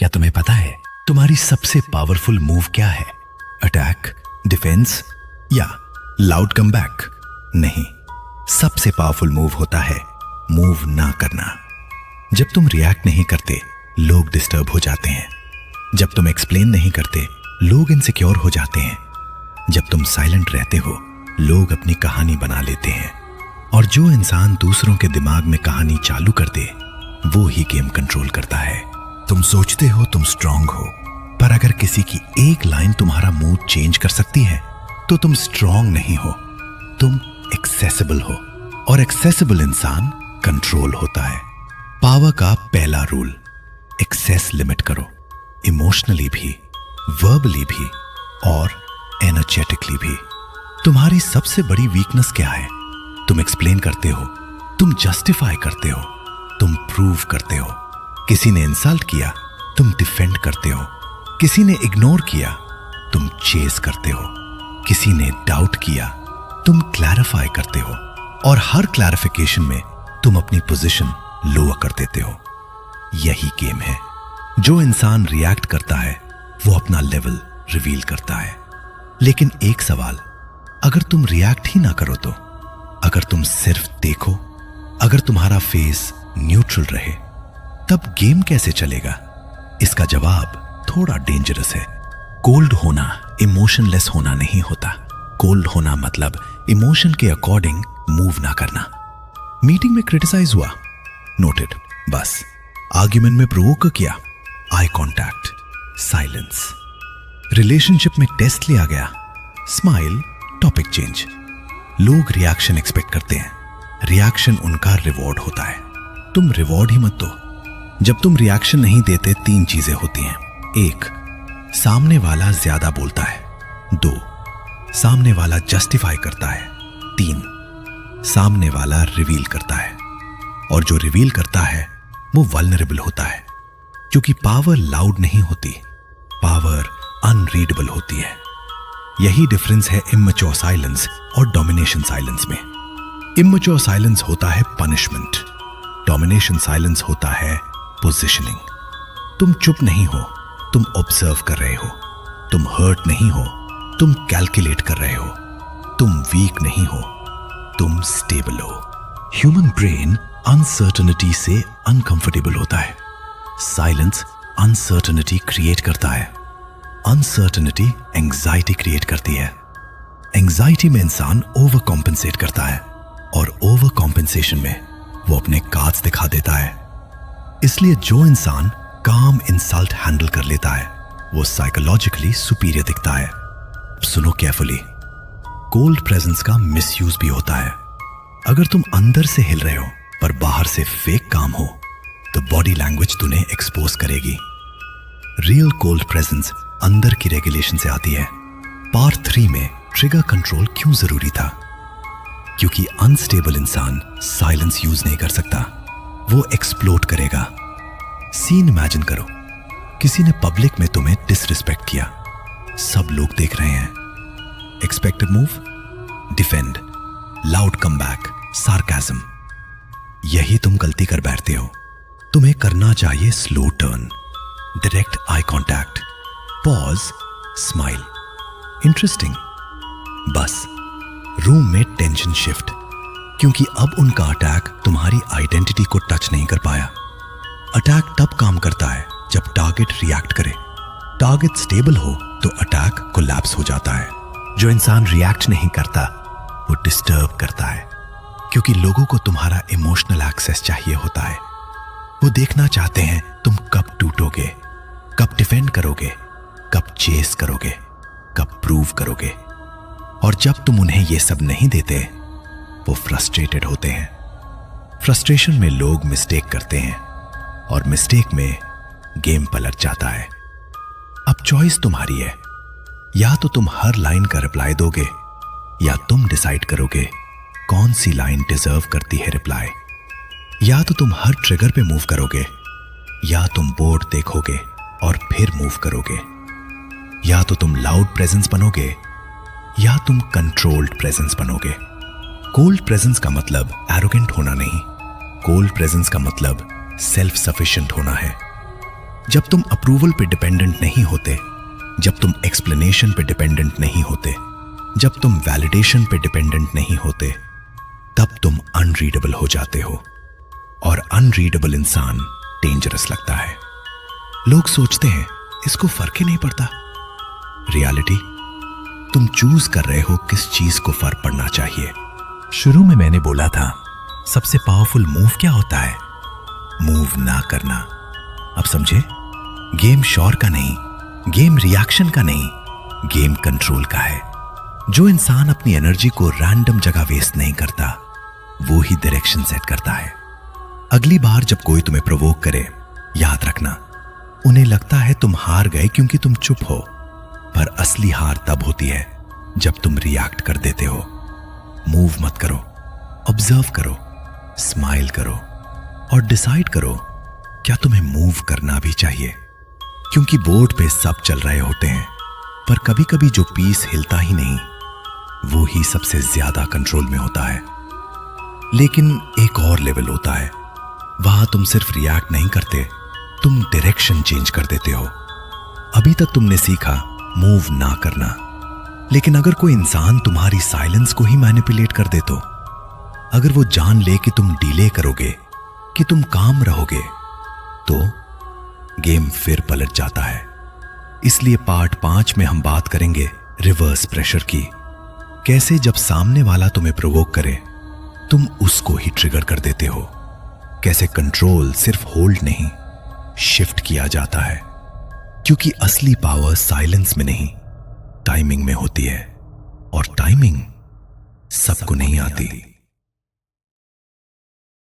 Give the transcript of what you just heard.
क्या तुम्हें पता है तुम्हारी सबसे पावरफुल मूव क्या है? अटैक, डिफेंस या लाउड कमबैक? नहीं, सबसे पावरफुल मूव होता है मूव ना करना। जब तुम रिएक्ट नहीं करते, लोग डिस्टर्ब हो जाते हैं। जब तुम एक्सप्लेन नहीं करते, लोग इनसिक्योर हो जाते हैं। जब तुम साइलेंट रहते हो, लोग अपनी कहानी बना लेते हैं। और जो इंसान दूसरों के दिमाग में कहानी चालू कर दे, वो ही गेम कंट्रोल करता है। तुम सोचते हो तुम स्ट्रांग हो, पर अगर किसी की एक लाइन तुम्हारा मूड चेंज कर सकती है, तो तुम स्ट्रांग नहीं हो, तुम एक्सेसिबल हो। और एक्सेसिबल इंसान कंट्रोल होता है। पावर का पहला रूल, एक्सेस लिमिट करो, इमोशनली भी, वर्बली भी और एनर्जेटिकली भी। तुम्हारी सबसे बड़ी वीकनेस क्या है? तुम एक्सप्लेन करते हो, तुम जस्टिफाई करते हो, तुम प्रूव करते हो। किसी ने इंसल्ट किया, तुम डिफेंड करते हो। किसी ने इग्नोर किया, तुम चेस करते हो। किसी ने डाउट किया, तुम क्लैरिफाई करते हो। और हर क्लैरिफिकेशन में तुम अपनी पोजीशन लोअर कर देते हो। यही गेम है। जो इंसान रिएक्ट करता है, वो अपना लेवल रिवील करता है। लेकिन एक सवाल, अगर तुम रिएक्ट ही ना करो तो? अगर तुम सिर्फ देखो, अगर तुम्हारा फेस न्यूट्रल रहे, तब गेम कैसे चलेगा? इसका जवाब थोड़ा डेंजरस है। कोल्ड होना इमोशनलेस होना नहीं होता। कोल्ड होना मतलब इमोशन के अकॉर्डिंग मूव ना करना। मीटिंग में क्रिटिसाइज हुआ, नोटेड, बस। आर्ग्यूमेंट में प्रोवोक किया, आई कांटेक्ट, साइलेंस। रिलेशनशिप में टेस्ट लिया गया, स्माइल, टॉपिक चेंज। लोग रिएक्शन एक्सपेक्ट करते हैं, रिएक्शन उनका रिवॉर्ड होता है। तुम रिवॉर्ड ही मत दो। जब तुम रिएक्शन नहीं देते, तीन चीजें होती हैं। एक, सामने वाला ज्यादा बोलता है। दो, सामने वाला जस्टिफाई करता है। तीन, सामने वाला रिवील करता है। और जो रिवील करता है वो वल्नरेबल होता है, क्योंकि पावर लाउड नहीं होती, पावर अनरीडेबल होती है। यही डिफरेंस है इमैच्योर साइलेंस और डोमिनेशन साइलेंस में। इमैच्योर साइलेंस होता है पनिशमेंट, डोमिनेशन साइलेंस होता है पोजीशनिंग। तुम चुप नहीं हो, तुम ऑब्जर्व कर रहे हो। तुम हर्ट नहीं हो, तुम कैलकुलेट कर रहे हो। तुम वीक नहीं हो, तुम स्टेबल हो। ह्यूमन ब्रेन अनसर्टेनिटी से अनकंफर्टेबल होता है। साइलेंस अनसर्टेनिटी क्रिएट करता है। अनसर्टेनिटी एंजाइटी क्रिएट करती है। एंजाइटी में इंसान ओवर कॉम्पेंसेट करता है, और ओवर कॉम्पेंसेशन में वो अपने कार्ड्स दिखा देता है। इसलिए जो इंसान काम इंसल्ट हैंडल कर लेता है, वो साइकोलॉजिकली सुपीरियर दिखता है। सुनो केयरफुली, कोल्ड प्रेजेंस का मिसयूज भी होता है। अगर तुम अंदर से हिल रहे हो पर बाहर से फेक काम हो, तो बॉडी लैंग्वेज तुम्हें एक्सपोज करेगी। रियल कोल्ड प्रेजेंस अंदर की रेगुलेशन से आती है। पार्ट 3 में ट्रिगर कंट्रोल क्यों जरूरी था? क्योंकि अनस्टेबल इंसान साइलेंस यूज नहीं कर सकता, वो एक्सप्लोड करेगा। सीन इमेजिन करो, किसी ने पब्लिक में तुम्हें डिसरिस्पेक्ट किया, सब लोग देख रहे हैं। Expected move, defend, loud comeback, sarcasm. यही तुम गलती कर बैठते हो। तुम्हें करना चाहिए slow turn, direct eye contact, pause, smile, interesting. बस रूम में टेंशन शिफ्ट, क्योंकि अब उनका अटैक तुम्हारी आइडेंटिटी को टच नहीं कर पाया। अटैक तब काम करता है जब टारगेट रिएक्ट करे। टारगेट स्टेबल हो तो अटैक कोलैप्स हो जाता है। जो इंसान रिएक्ट नहीं करता, वो डिस्टर्ब करता है, क्योंकि लोगों को तुम्हारा इमोशनल एक्सेस चाहिए होता है। वो देखना चाहते हैं तुम कब टूटोगे, कब डिफेंड करोगे, कब चेस करोगे, कब प्रूव करोगे। और जब तुम उन्हें ये सब नहीं देते, वो फ्रस्ट्रेटेड होते हैं। फ्रस्ट्रेशन में लोग मिस्टेक करते हैं, और मिस्टेक में गेम पलट जाता है। अब चॉइस तुम्हारी है, या तो तुम हर लाइन का रिप्लाई दोगे, या तुम डिसाइड करोगे कौन सी लाइन डिजर्व करती है रिप्लाई। या तो तुम हर ट्रिगर पे मूव करोगे, या तुम बोर्ड देखोगे और फिर मूव करोगे। या तो तुम लाउड प्रेजेंस बनोगे, या तुम कंट्रोल्ड प्रेजेंस बनोगे। कोल्ड प्रेजेंस का मतलब एरोगेंट होना नहीं, कोल्ड प्रेजेंस का मतलब सेल्फ सफिशिएंट होना है। जब तुम अप्रूवल पे डिपेंडेंट नहीं होते, जब तुम एक्सप्लेनेशन पे डिपेंडेंट नहीं होते, जब तुम वैलिडेशन पे डिपेंडेंट नहीं होते, तब तुम अनरीडेबल हो जाते हो। और अनरीडेबल इंसान डेंजरस लगता है। लोग सोचते हैं इसको फर्क ही नहीं पड़ता। रियलिटी, तुम चूज कर रहे हो किस चीज को फर्क पड़ना चाहिए। शुरू में मैंने बोला था सबसे पावरफुल मूव क्या होता है? मूव ना करना। अब समझे? गेम शोर का नहीं, गेम रिएक्शन का नहीं, गेम कंट्रोल का है। जो इंसान अपनी एनर्जी को रैंडम जगह वेस्ट नहीं करता, वो ही डायरेक्शन सेट करता है। अगली बार जब कोई तुम्हें प्रोवोक करे, याद रखना उन्हें लगता है तुम हार गए क्योंकि तुम चुप हो, पर असली हार तब होती है जब तुम रिएक्ट कर देते हो। मूव मत करो, ऑब्जर्व करो, स्माइल करो और डिसाइड करो क्या तुम्हें मूव करना भी चाहिए। क्योंकि बोर्ड पे सब चल रहे होते हैं, पर कभी कभी जो पीस हिलता ही नहीं, वो ही सबसे ज्यादा कंट्रोल में होता है। लेकिन एक और लेवल होता है, वहां तुम सिर्फ रिएक्ट नहीं करते, तुम डायरेक्शन चेंज कर देते हो। अभी तक तुमने सीखा मूव ना करना, लेकिन अगर कोई इंसान तुम्हारी साइलेंस को ही मैनिपुलेट कर दे तो, अगर वो जान ले कि तुम डिले करोगे, कि तुम काम रहोगे, तो गेम फिर पलट जाता है। इसलिए पार्ट 5 में हम बात करेंगे रिवर्स प्रेशर की। कैसे जब सामने वाला तुम्हें प्रोवोक करे, तुम उसको ही ट्रिगर कर देते हो। कैसे कंट्रोल सिर्फ होल्ड नहीं, शिफ्ट किया जाता है। क्योंकि असली पावर साइलेंस में नहीं, टाइमिंग में होती है। और टाइमिंग सबको नहीं आती।